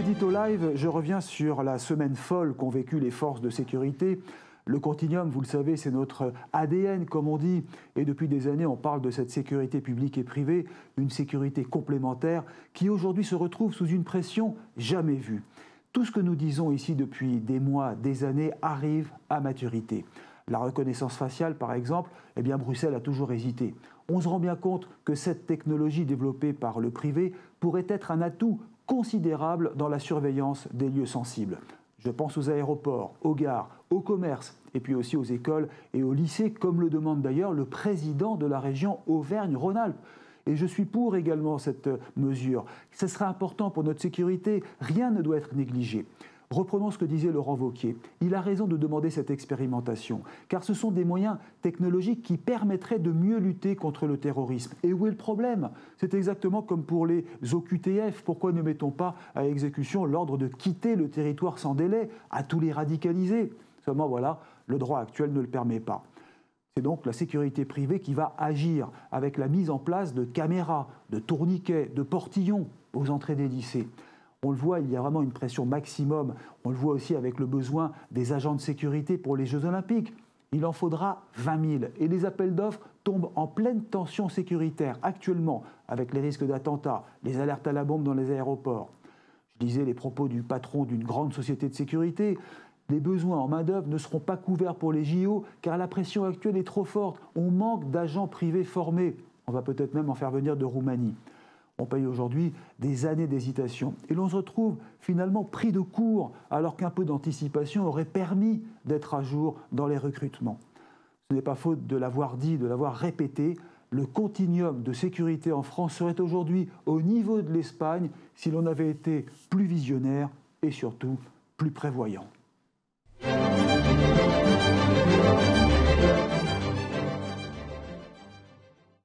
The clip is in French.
l'édito live, je reviens sur la semaine folle qu'ont vécue les forces de sécurité. Le continuum, vous le savez, c'est notre ADN, comme on dit. Et depuis des années, on parle de cette sécurité publique et privée, une sécurité complémentaire qui aujourd'hui se retrouve sous une pression jamais vue. Tout ce que nous disons ici depuis des mois, des années, arrive à maturité. La reconnaissance faciale, par exemple, eh bien, Bruxelles a toujours hésité. On se rend bien compte que cette technologie développée par le privé pourrait être un atout considérable dans la surveillance des lieux sensibles. Je pense aux aéroports, aux gares, aux commerces, et puis aussi aux écoles et aux lycées, comme le demande d'ailleurs le président de la région Auvergne-Rhône-Alpes. Et je suis pour également cette mesure. Ce sera important pour notre sécurité, rien ne doit être négligé. Reprenons ce que disait Laurent Wauquiez. Il a raison de demander cette expérimentation, car ce sont des moyens technologiques qui permettraient de mieux lutter contre le terrorisme. Et où est le problème? C'est exactement comme pour les OQTF. Pourquoi ne mettons pas à exécution l'ordre de quitter le territoire sans délai à tous les radicalisés? Seulement voilà, le droit actuel ne le permet pas. C'est donc la sécurité privée qui va agir avec la mise en place de caméras, de tourniquets, de portillons aux entrées des lycées. On le voit, il y a vraiment une pression maximum. On le voit aussi avec le besoin des agents de sécurité pour les Jeux Olympiques. Il en faudra 20 000. Et les appels d'offres tombent en pleine tension sécuritaire actuellement, avec les risques d'attentats, les alertes à la bombe dans les aéroports. Je lisais les propos du patron d'une grande société de sécurité. Les besoins en main-d'œuvre ne seront pas couverts pour les JO, car la pression actuelle est trop forte. On manque d'agents privés formés. On va peut-être même en faire venir de Roumanie. On paye aujourd'hui des années d'hésitation. Et l'on se retrouve finalement pris de court, alors qu'un peu d'anticipation aurait permis d'être à jour dans les recrutements. Ce n'est pas faute de l'avoir dit, de l'avoir répété. Le continuum de sécurité en France serait aujourd'hui au niveau de l'Espagne si l'on avait été plus visionnaire et surtout plus prévoyant.